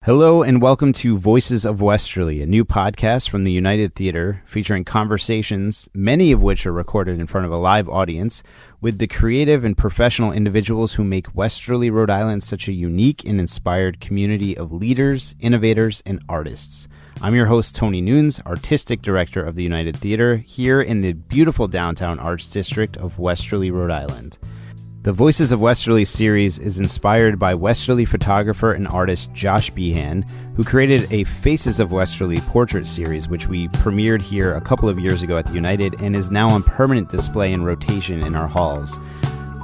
Hello and welcome to Voices of Westerly, a new podcast from the United Theater featuring conversations, many of which are recorded in front of a live audience, with the creative and professional individuals who make Westerly, Rhode Island such a unique and inspired community of leaders, innovators, and artists. I'm your host, Tony Nunes, Artistic Director of the United Theater, here in the beautiful downtown Arts District of Westerly, Rhode Island. The Voices of Westerly series is inspired by Westerly photographer and artist Josh Behan, who created a Faces of Westerly portrait series, which we premiered here a couple of years ago at the United and is now on permanent display and rotation in our halls.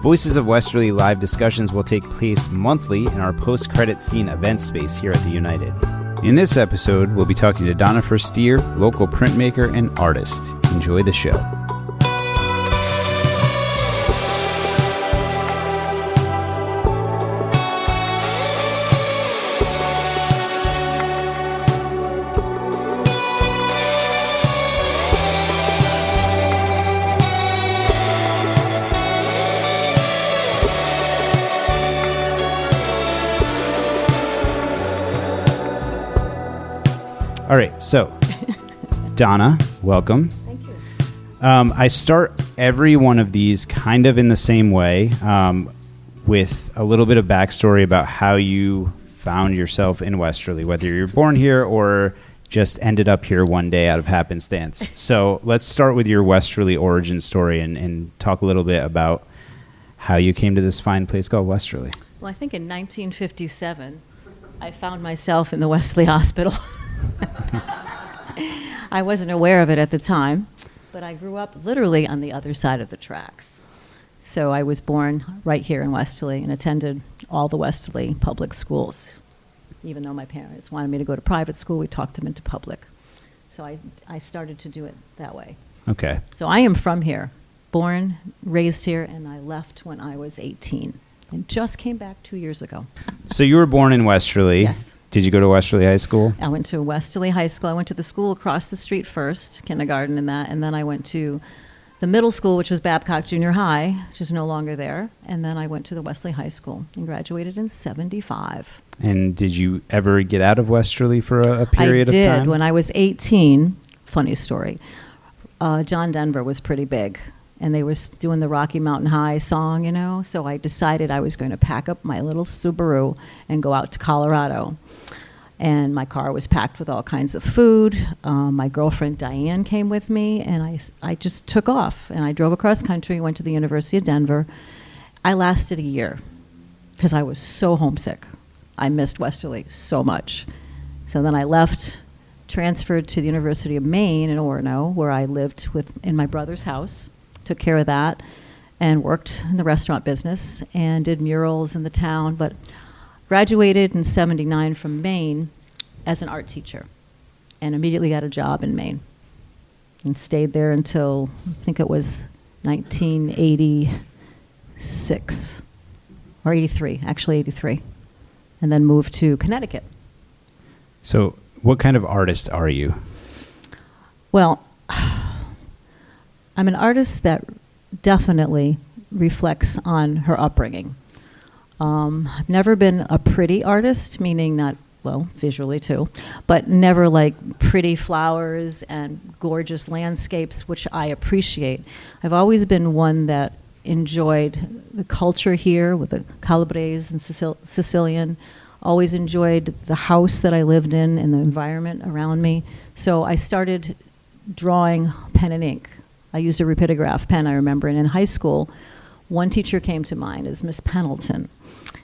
Voices of Westerly live discussions will take place monthly in our post-credit scene event space here at the United. In this episode, we'll be talking to Donna Frustere, local printmaker and artist. Enjoy the show. All right, so Donna, welcome. Thank you. I start every one of these kind of in the same way, with a little bit of backstory about how you found yourself in Westerly, whether you're born here or just ended up here one day out of happenstance. So let's start with your Westerly origin story and talk a little bit about how you came to this fine place called Westerly. Well, I think in 1957, I found myself in the Westerly Hospital. I wasn't aware of it at the time, but I grew up literally on the other side of the tracks. So I was born right here in Westerly and attended all the Westerly public schools. Even though my parents wanted me to go to private school, we talked them into public. So I started to do it that way. Okay. So I am from here, born, raised here, and I left when I was 18 and just came back 2 years ago. So you were born in Westerly. Yes. Did you go to Westerly High School? I went to Westerly High School. I went to the school across the street first, kindergarten and that, and then I went to the middle school, which was Babcock Junior High, which is no longer there, and then I went to the Westerly High School and graduated in 75. And did you ever get out of Westerly for a period of time? I did. When I was 18, funny story, John Denver was pretty big, and they were doing the Rocky Mountain High song, you know, so I decided I was going to pack up my little Subaru and go out to Colorado. And my car was packed with all kinds of food. My girlfriend Diane came with me, and I just took off. And I drove across country, went to the University of Denver. I lasted a year because I was so homesick. I missed Westerly so much. So then I left, transferred to the University of Maine in Orono, where I lived in my brother's house, took care of that, and worked in the restaurant business and did murals in the town. But graduated in 79 from Maine as an art teacher and immediately got a job in Maine and stayed there until I think it was 1986 or 83, actually 83, and then moved to Connecticut. So what kind of artist are you? Well, I'm an artist that definitely reflects on her upbringing. I've never been a pretty artist, meaning not, well, visually too, but never like pretty flowers and gorgeous landscapes, which I appreciate. I've always been one that enjoyed the culture here with the Calabrese and Sicilian, always enjoyed the house that I lived in and the environment around me. So I started drawing pen and ink. I used a rapidograph pen, I remember, and in high school, one teacher came to mind as Miss Pendleton.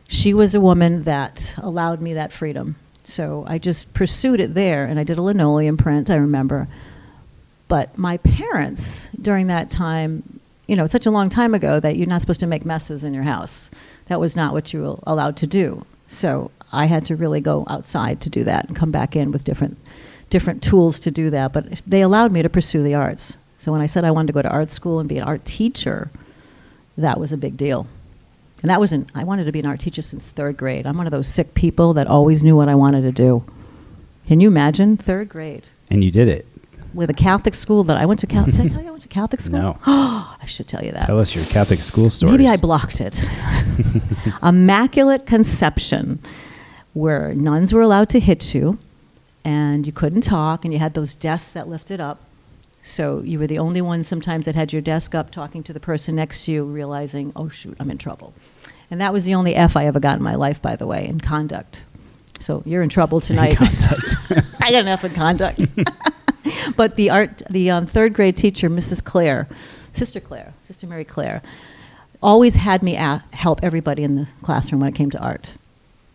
She was a woman that allowed me that freedom. So I just pursued it there, and I did a linoleum print, I remember. But my parents, during that time, you know, it's such a long time ago that you're not supposed to make messes in your house. That was not what you were allowed to do. So I had to really go outside to do that and come back in with different tools to do that. But they allowed me to pursue the arts. So when I said I wanted to go to art school and be an art teacher, that was a big deal. And I wanted to be an art teacher since third grade. I'm one of those sick people that always knew what I wanted to do. Can you imagine? Third grade. And you did it. With a Catholic school that I went to Catholic. Did I tell you I went to Catholic school? No. I should tell you that. Tell us your Catholic school stories. Maybe I blocked it. Immaculate Conception. where nuns were allowed to hit you, and you couldn't talk, and you had those desks that lifted up. So you were the only one sometimes that had your desk up, talking to the person next to you, realizing, oh shoot, I'm in trouble. And that was the only F I ever got in my life, by the way, in conduct. So you're in trouble tonight. I got an F in conduct. But the third grade teacher, Sister Mary Claire, always had me help everybody in the classroom when it came to art.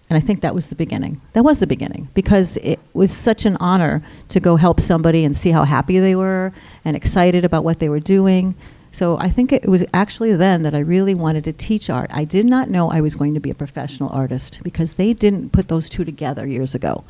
And I think that was the beginning. That was the beginning, because it was such an honor to go help somebody and see how happy they were and excited about what they were doing. So I think it was actually then that I really wanted to teach art. I did not know I was going to be a professional artist, because they didn't put those two together years ago.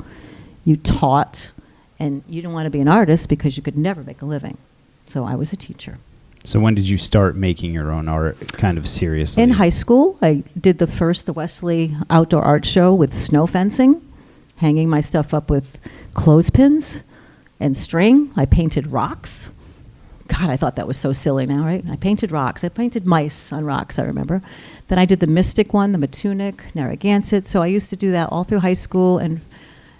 You taught, and you didn't want to be an artist because you could never make a living. So I was a teacher. So when did you start making your own art kind of seriously? In high school, I did the Westerly outdoor art show with snow fencing, hanging my stuff up with clothespins and string. I painted rocks. God, I thought that was so silly now, right? I painted rocks. I painted mice on rocks, I remember. Then I did the Mystic one, the Matunic, Narragansett. So I used to do that all through high school, and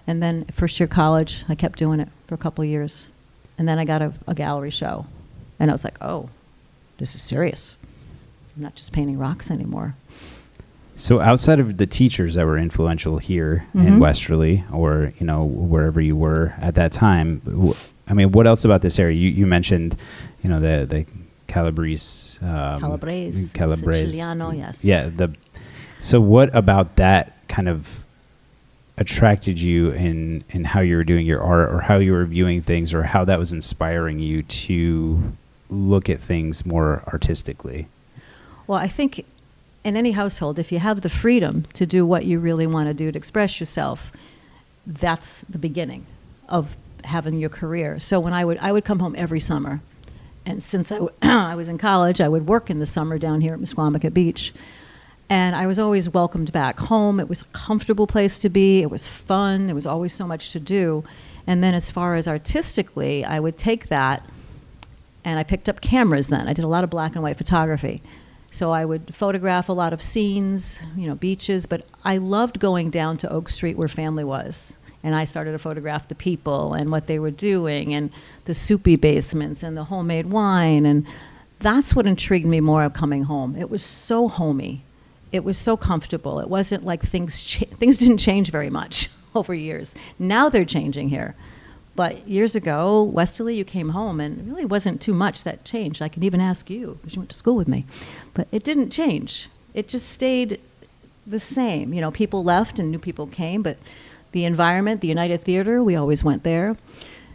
then first year college, I kept doing it for a couple of years. And then I got a gallery show. And I was like, oh, this is serious. I'm not just painting rocks anymore. So outside of the teachers that were influential here in Westerly, or wherever you were at that time, what else about this area? You mentioned, the Calabrese. Calabrese. Siciliano, yes. Yeah. So what about that kind of attracted you in how you were doing your art, or how you were viewing things, or how that was inspiring you to look at things more artistically? Well, I think in any household, if you have the freedom to do what you really want to do, to express yourself, that's the beginning of having your career. So when I would come home every summer, and since I was in college, I would work in the summer down here at Mesquamacut Beach, and I was always welcomed back home. It was a comfortable place to be. It was fun. There was always so much to do. And then as far as artistically, I would take that, and I picked up cameras then. I did a lot of black and white photography. So I would photograph a lot of scenes, beaches, but I loved going down to Oak Street where family was. And I started to photograph the people and what they were doing, and the soupy basements and the homemade wine. And that's what intrigued me more of coming home. It was so homey. It was so comfortable. It wasn't like things didn't change very much over years. Now they're changing here. But years ago, Westerly, you came home, and it really wasn't too much that changed. I can even ask you, because you went to school with me. But it didn't change. It just stayed the same. People left and new people came, but the environment, the United Theater, we always went there.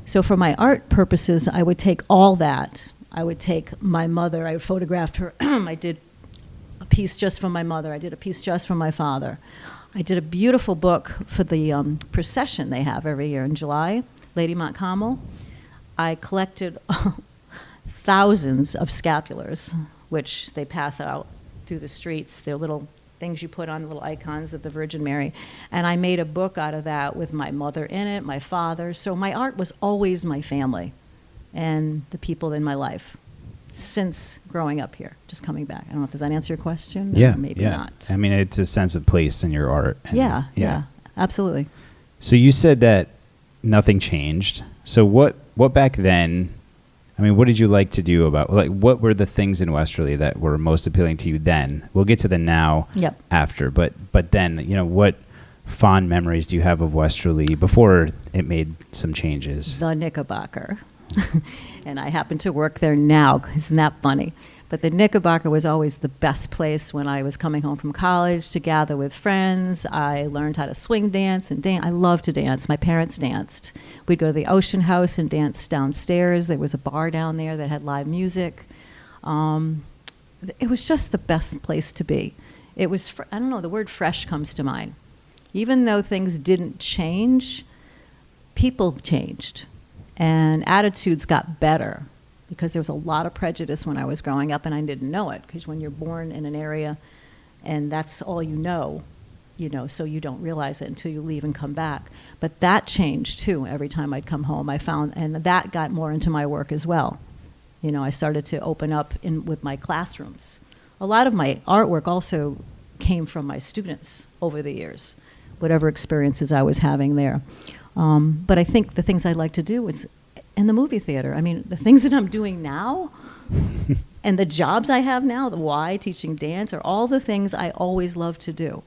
So for my art purposes, I would take all that. I would take my mother. I photographed her. I did a piece just from my mother. I did a piece just from my father. I did a beautiful book for the procession they have every year in July, Lady Montcalmo. I collected thousands of scapulars, which they pass out through the streets. They're little things you put on, little icons of the Virgin Mary. And I made a book out of that with my mother in it, my father. So my art was always my family and the people in my life since growing up here, just coming back. I don't know if does that answer your question? Yeah, or maybe not. It's a sense of place in your art. And yeah, absolutely. So you said that nothing changed. So what back then, what did you like to do about, what were the things in Westerly that were most appealing to you then? We'll get to the now after, but then, what fond memories do you have of Westerly before it made some changes? The Knickerbocker. And I happen to work there now. Isn't that funny? But the Knickerbocker was always the best place when I was coming home from college to gather with friends. I learned how to swing dance and dance. I love to dance. My parents danced. We'd go to the Ocean House and dance downstairs. There was a bar down there that had live music. It was just the best place to be. It was, I don't know, the word fresh comes to mind. Even though things didn't change, people changed. And attitudes got better, because there was a lot of prejudice when I was growing up, and I didn't know it, because when you're born in an area and that's all you know, so you don't realize it until you leave and come back. But that changed too every time I'd come home. I found, and that got more into my work as well. I started to open up with my classrooms. A lot of my artwork also came from my students over the years. whatever experiences I was having there. But I think the things I'd like to do is in the movie theater. I mean, the things that I'm doing now and the jobs I have now, the Y, teaching dance, are all the things I always loved to do.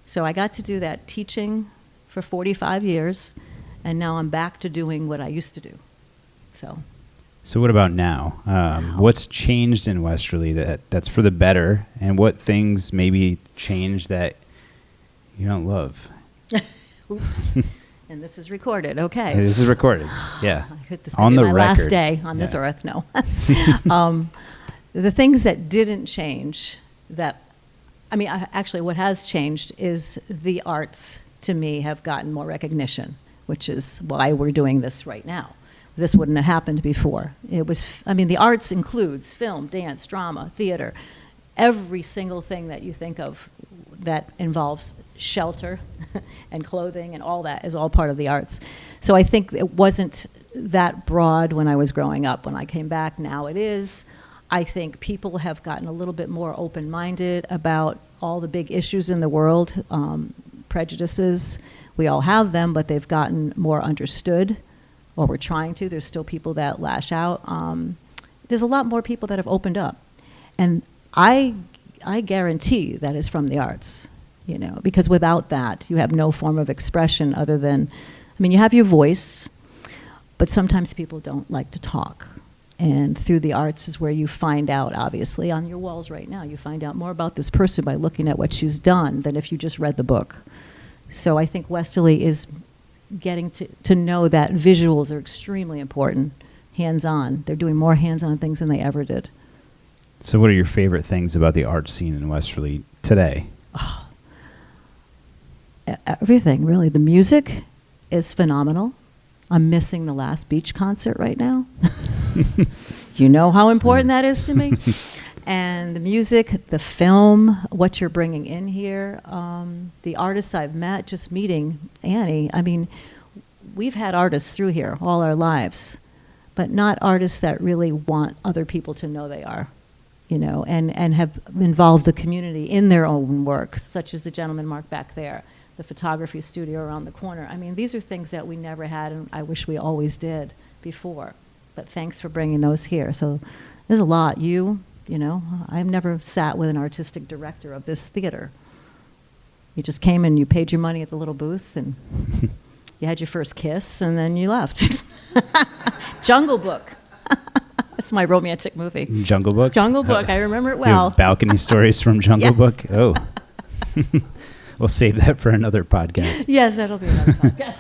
So I got to do that teaching for 45 years, and now I'm back to doing what I used to do. So what about now? What's changed in Westerly that's for the better, and what things maybe changed that you don't love? Oops. And this is recorded, okay. This is recorded, yeah. This On might be the my record. last day on this earth, no. The things that didn't change, actually what has changed is the arts, to me, have gotten more recognition, which is why we're doing this right now. This wouldn't have happened before. The arts includes film, dance, drama, theater, every single thing that you think of that involves shelter and clothing and all that is all part of the arts. So I think it wasn't that broad when I was growing up. When I came back, now it is. I think people have gotten a little bit more open-minded about all the big issues in the world, prejudices. We all have them, but they've gotten more understood, or we're trying to. There's still people that lash out. There's a lot more people that have opened up. And I guarantee that is from the arts, because without that, you have no form of expression other than, you have your voice, but sometimes people don't like to talk. And through the arts is where you find out, obviously, on your walls right now, you find out more about this person by looking at what she's done than if you just read the book. So I think Westerly is getting to know that visuals are extremely important, hands-on. They're doing more hands-on things than they ever did. So what are your favorite things about the art scene in Westerly today? Oh, everything, really. The music is phenomenal. I'm missing the last beach concert right now. You know how important that is to me. And the music, the film, what you're bringing in here, the artists I've met, just meeting Annie. We've had artists through here all our lives, but not artists that really want other people to know they are, and have involved the community in their own work, such as the gentleman Mark back there, the photography studio around the corner. These are things that we never had, and I wish we always did before. But thanks for bringing those here. So there's a lot. I've never sat with an artistic director of this theater. You just came and you paid your money at the little booth, and you had your first kiss, and then you left. Jungle Book. That's my romantic movie. Jungle Book? Jungle Book. I remember it well. Balcony stories from Jungle Yes. Book? Oh. We'll save that for another podcast. Yes, that'll be another podcast.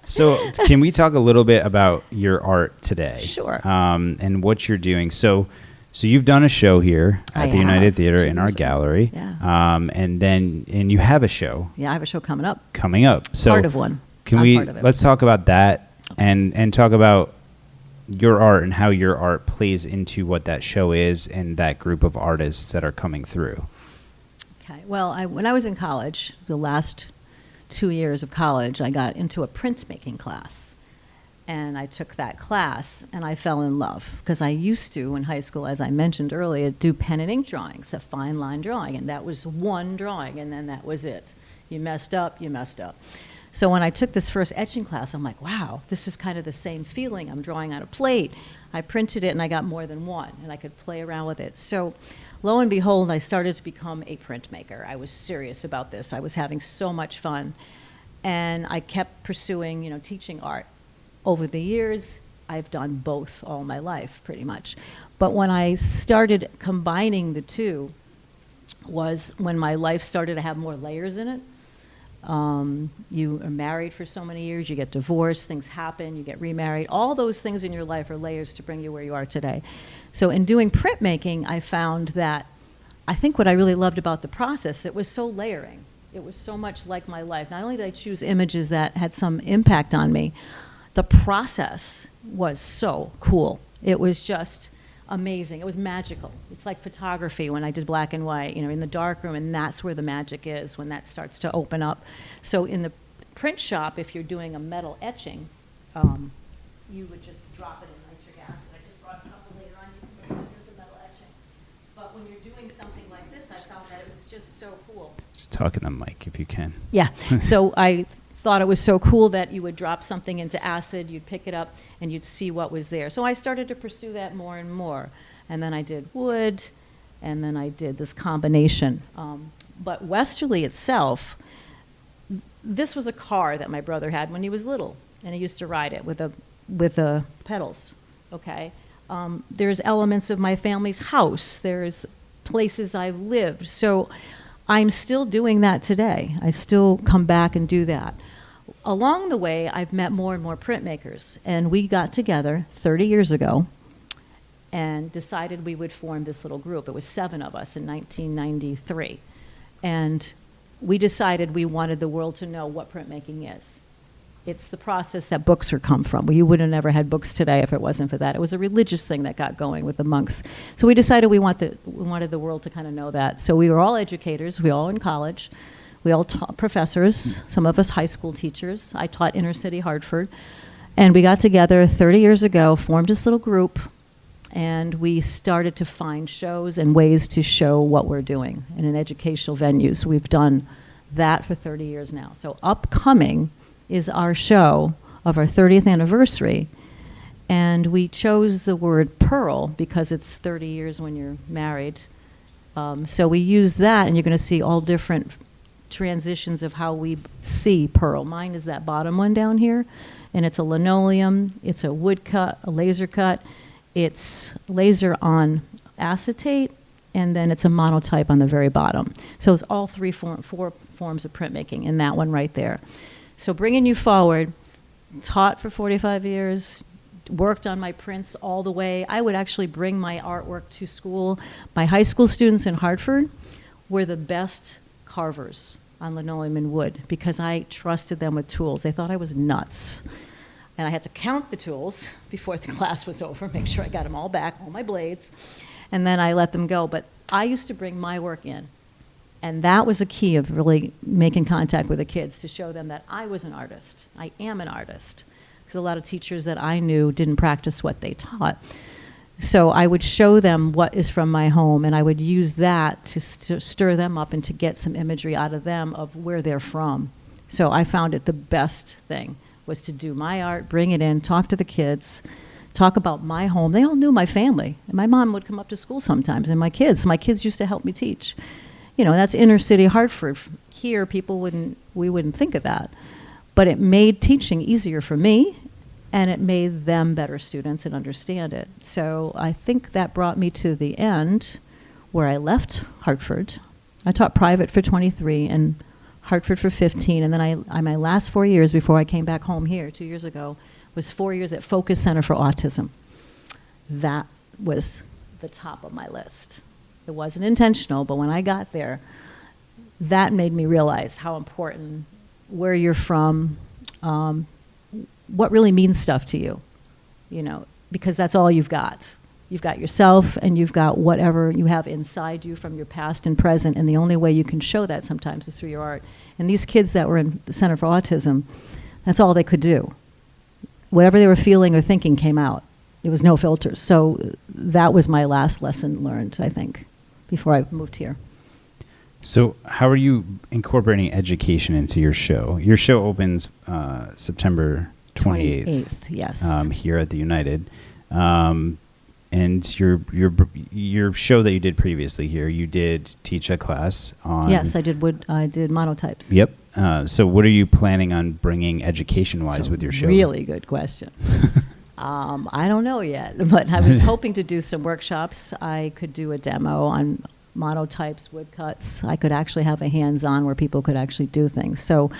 So can we talk a little bit about your art today? Sure. And what you're doing. So you've done a show here at the United Theater in our gallery. Yeah. And you have a show. Yeah, I have a show coming up. So Part of one. Let's talk about that and talk about your art and how your art plays into what that show is and that group of artists that are coming through. Okay. Well, when I was in college, the last 2 years of college, I got into a printmaking class. And I took that class, and I fell in love. Because I used to, in high school, as I mentioned earlier, do pen and ink drawings, a fine line drawing. And that was one drawing, and then that was it. You messed up, you messed up. So when I took this first etching class, I'm like, wow, this is kind of the same feeling. I'm drawing on a plate. I printed it, and I got more than one, and I could play around with it. So lo and behold, I started to become a printmaker. I was serious about this. I was having so much fun. And I kept pursuing, teaching art. Over the years, I've done both all my life, pretty much. But when I started combining the two was when my life started to have more layers in it. You are married for so many years, you get divorced, things happen, you get remarried. All those things in your life are layers to bring you where you are today. So in doing printmaking, I found that I think what I really loved about the process, it was so layering. It was so much like my life. Not only did I choose images that had some impact on me, the process was so cool. It was just amazing. It was magical. It's like photography when I did black and white, in the darkroom, and that's where the magic is, when that starts to open up. So in the print shop, if you're doing a metal etching, you would just drop it in nitric acid. I just brought a couple later on. You can put it as a metal etching. But when you're doing something like this, I found that it was just so cool. Just talk in the mic if you can. Yeah. So I thought it was so cool that you would drop something into acid, you'd pick it up, and you'd see what was there. So I started to pursue that more and more. And then I did wood, and then I did this combination. But Westerly itself, this was a car that my brother had when he was little, and he used to ride it with the pedals, okay? There's elements of my family's house. There's places I've lived. So I'm still doing that today. I still come back and do that. Along the way, I've met more and more printmakers, and we got together 30 years ago and decided we would form this little group. It was 7 of us in 1993. And we decided we wanted the world to know what printmaking is. It's the process that books are come from. Well, you would have never had books today if it wasn't for that. It was a religious thing that got going with the monks. So we decided we wanted the world to kind of know that. So we were all educators. We were all in college. We all taught professors, some of us high school teachers. I taught inner city Hartford. And we got together 30 years ago, formed this little group, and we started to find shows and ways to show what we're doing in an educational venues. We've done that for 30 years now. So upcoming is our show of our 30th anniversary. And we chose the word pearl because it's 30 years when you're married. So we use that, and you're going to see all different transitions of how we see pearl. Mine is that bottom one down here, and it's a linoleum, it's a wood cut, a laser cut, it's laser on acetate, and then it's a monotype on the very bottom. So it's all four forms of printmaking in that one right there. So bringing you forward, taught for 45 years, worked on my prints all the way. I would actually bring my artwork to school. My high school students in Hartford were the best carvers on linoleum and wood because I trusted them with tools. They thought I was nuts. And I had to count the tools before the class was over, make sure I got them all back, all my blades, and then I let them go. But I used to bring my work in, and that was a key of really making contact with the kids to show them that I was an artist. I am an artist, because a lot of teachers that I knew didn't practice what they taught. So I would show them what is from my home, and I would use that to stir them up and to get some imagery out of them of where they're from. So I found it the best thing was to do my art, bring it in, talk to the kids, talk about my home. They all knew my family. And my mom would come up to school sometimes, and my kids used to help me teach. You know, that's inner city Hartford. Here, we wouldn't think of that. But it made teaching easier for me, and it made them better students and understand it. So I think that brought me to the end where I left Hartford. I taught private for 23 and Hartford for 15, and then my last 4 years before I came back home here 2 years ago was 4 years at Focus Center for Autism. That was the top of my list. It wasn't intentional, but when I got there, that made me realize how important where you're from, what really means stuff to you, you know, because that's all you've got. You've got yourself, and you've got whatever you have inside you from your past and present, and the only way you can show that sometimes is through your art. And these kids that were in the Center for Autism, that's all they could do. Whatever they were feeling or thinking came out. There was no filters. So that was my last lesson learned, I think, before I moved here. So how are you incorporating education into your show? Your show opens September 28th. Yes. Here at the United. And your show that you did previously here, you did teach a class on... Yes, I did monotypes. Yep. So what are you planning on bringing education-wise with your show? Really good question. I don't know yet, but I was hoping to do some workshops. I could do a demo on monotypes, woodcuts. I could actually have a hands-on where people could actually do things. So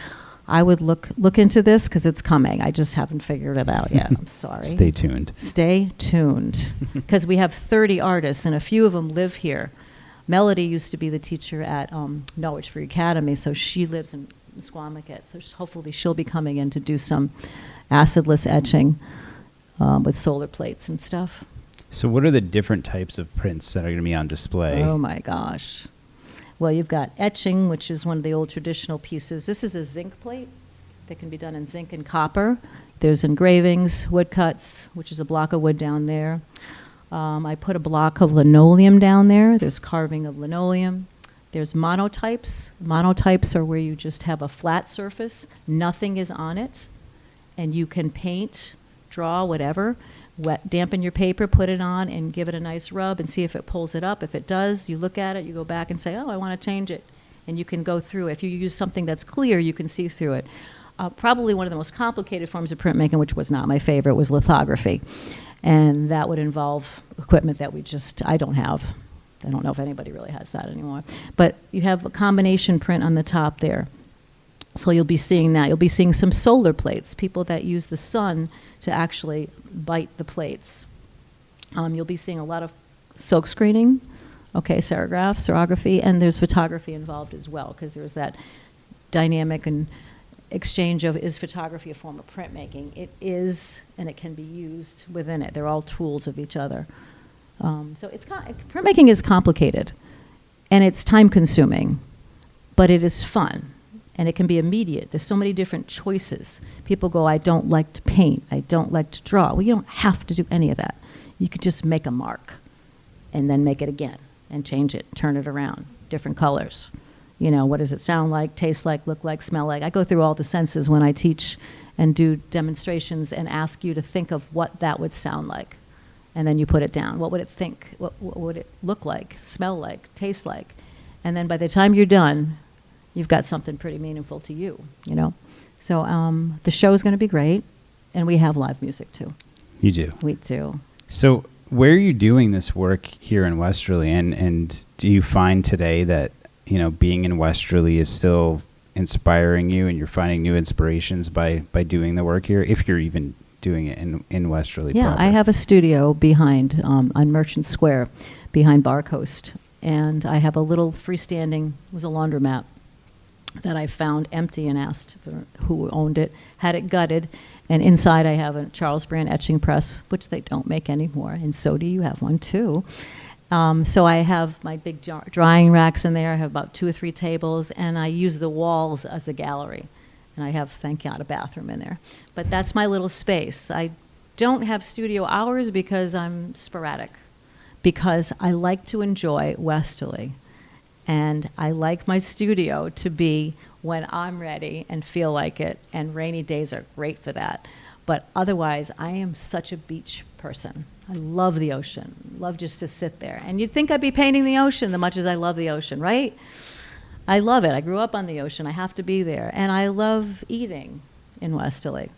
I would look into this because it's coming. I just haven't figured it out yet. I'm sorry. Stay tuned. Stay tuned. Because we have 30 artists, and a few of them live here. Melody used to be the teacher at Norwich Free Academy, so she lives in Squamicut. So hopefully she'll be coming in to do some acidless etching with solar plates and stuff. So what are the different types of prints that are going to be on display? Oh, my gosh. Well, you've got etching, which is one of the old traditional pieces. This is a zinc plate that can be done in zinc and copper. There's engravings, woodcuts, which is a block of wood down there. I put a block of linoleum down there. There's carving of linoleum. There's monotypes. Monotypes are where you just have a flat surface, nothing is on it, and you can paint, draw, whatever, dampen your paper, put it on, and give it a nice rub and see if it pulls it up. If it does, you look at it, you go back and say, oh, I want to change it. And you can go through. If you use something that's clear, you can see through it. Probably one of the most complicated forms of printmaking, which was not my favorite, was lithography. And that would involve equipment that I don't have. I don't know if anybody really has that anymore. But you have a combination print on the top there. So you'll be seeing that. You'll be seeing some solar plates, people that use the sun to actually bite the plates. You'll be seeing a lot of silk screening, serography, and there's photography involved as well, because there's that dynamic and exchange of, is photography a form of printmaking? It is, and it can be used within it. They're all tools of each other. So printmaking is complicated, and it's time-consuming, but it is fun, and it can be immediate. There's so many different choices. People go, I don't like to paint, I don't like to draw. Well, you don't have to do any of that. You could just make a mark, and then make it again, and change it, turn it around, different colors. What does it sound like, taste like, look like, smell like? I go through all the senses when I teach and do demonstrations and ask you to think of what that would sound like. And then you put it down. What would it think? What would it look like, smell like, taste like? And then by the time you're done, you've got something pretty meaningful to you, So the show is going to be great, and we have live music too. You do? We do. So where are you doing this work here in Westerly? And do you find today that, being in Westerly is still inspiring you, and you're finding new inspirations by doing the work here, if you're even doing it in Westerly? Yeah, proper? I have a studio behind on Merchant Square, behind Bar Coast, and I have a little freestanding, it was a laundromat that I found empty and asked for who owned it, had it gutted, and inside I have a Charles Brand etching press, which they don't make anymore, and so do you have one too. So I have my big drying racks in there. I have about 2 or 3 tables, and I use the walls as a gallery. And I have, thank God, a bathroom in there. But that's my little space. I don't have studio hours because I'm sporadic, because I like to enjoy Westerly. And I like my studio to be when I'm ready and feel like it, and rainy days are great for that. But otherwise, I am such a beach person. I love the ocean, love just to sit there. And you'd think I'd be painting the ocean as much as I love the ocean, right? I love it. I grew up on the ocean. I have to be there. And I love eating in Westerly.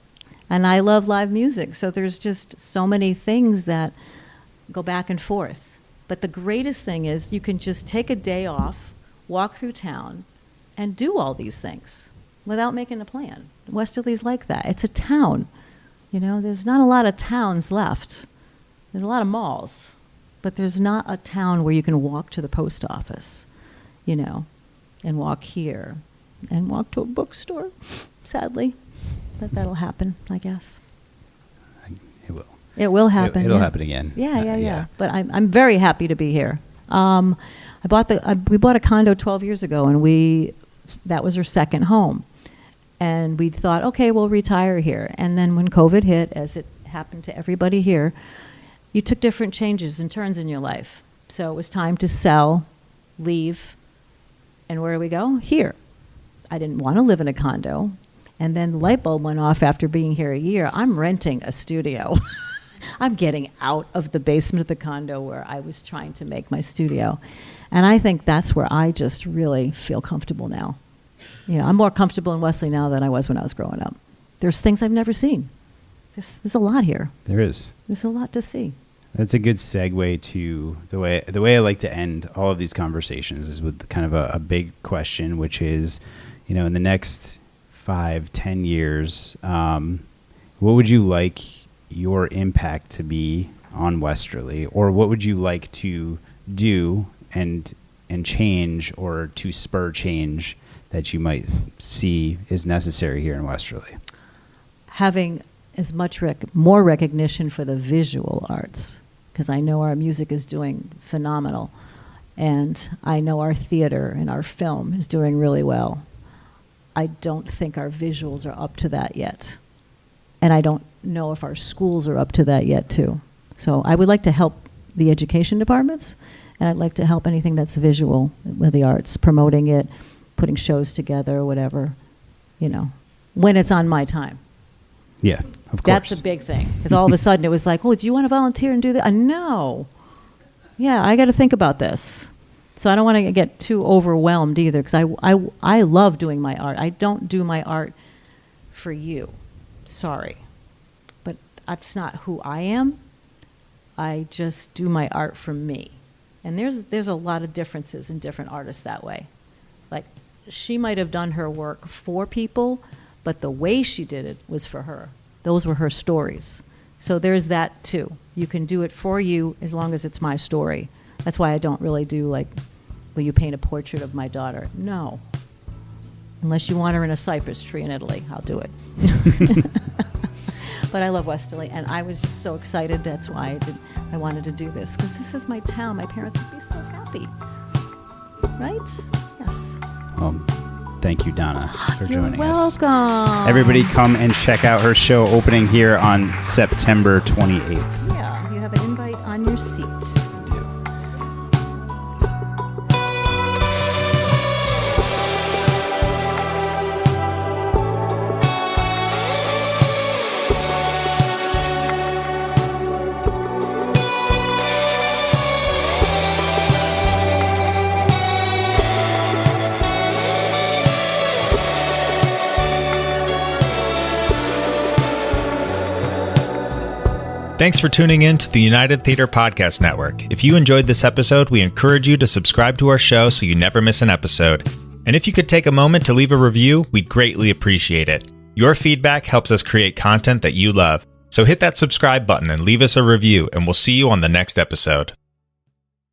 And I love live music. So there's just so many things that go back and forth. But the greatest thing is you can just take a day off, walk through town, and do all these things without making a plan. Westerly's like that. It's a town. There's not a lot of towns left. There's a lot of malls, but there's not a town where you can walk to the post office, and walk here, and walk to a bookstore, sadly. But that'll happen, I guess. It will. It will happen. It'll happen again. Yeah. But I'm very happy to be here. We bought a condo 12 years ago, and that was our second home. And we thought, okay, we'll retire here. And then when COVID hit, as it happened to everybody here, you took different changes and turns in your life. So it was time to sell, leave, and where do we go? Here. I didn't want to live in a condo. And then the light bulb went off after being here a year. I'm renting a studio. I'm getting out of the basement of the condo where I was trying to make my studio. And I think that's where I just really feel comfortable now. I'm more comfortable in Westerly now than I was when I was growing up. There's things I've never seen. There's a lot here. There is. There's a lot to see. That's a good segue to the way I like to end all of these conversations is with kind of a big question, which is, in the next 5-10 years, what would you like your impact to be on Westerly, or what would you like to do and change, or to spur change that you might see is necessary here in Westerly? Having as much more recognition for the visual arts, because I know our music is doing phenomenal, and I know our theater and our film is doing really well. I don't think our visuals are up to that yet, and I don't know if our schools are up to that yet too. So I would like to help the education departments, and I'd like to help anything that's visual with the arts, promoting it, putting shows together, whatever, when it's on my time. Yeah, of course. That's a big thing, because all of a sudden it was like, oh, do you want to volunteer and do that? No. Yeah, I got to think about this. So I don't want to get too overwhelmed either, because I love doing my art. I don't do my art for you. Sorry. But that's not who I am. I just do my art for me. And there's a lot of differences in different artists that way. Like, she might have done her work for people, but the way she did it was for her. Those were her stories. So there's that too. You can do it for you as long as it's my story. That's why I don't really do like, will you paint a portrait of my daughter? No. Unless you want her in a cypress tree in Italy, I'll do it. But I love Westerly, and I was just so excited. That's why I wanted to do this, because this is my town. My parents would be so happy. Right? Yes. Thank you, Donna, for joining us. You're welcome. Everybody come and check out her show opening here on September 28th. Yeah, you have an invite on your seat. Thanks for tuning in to the United Theater Podcast Network. If you enjoyed this episode, we encourage you to subscribe to our show so you never miss an episode. And if you could take a moment to leave a review, we'd greatly appreciate it. Your feedback helps us create content that you love. So hit that subscribe button and leave us a review, and we'll see you on the next episode.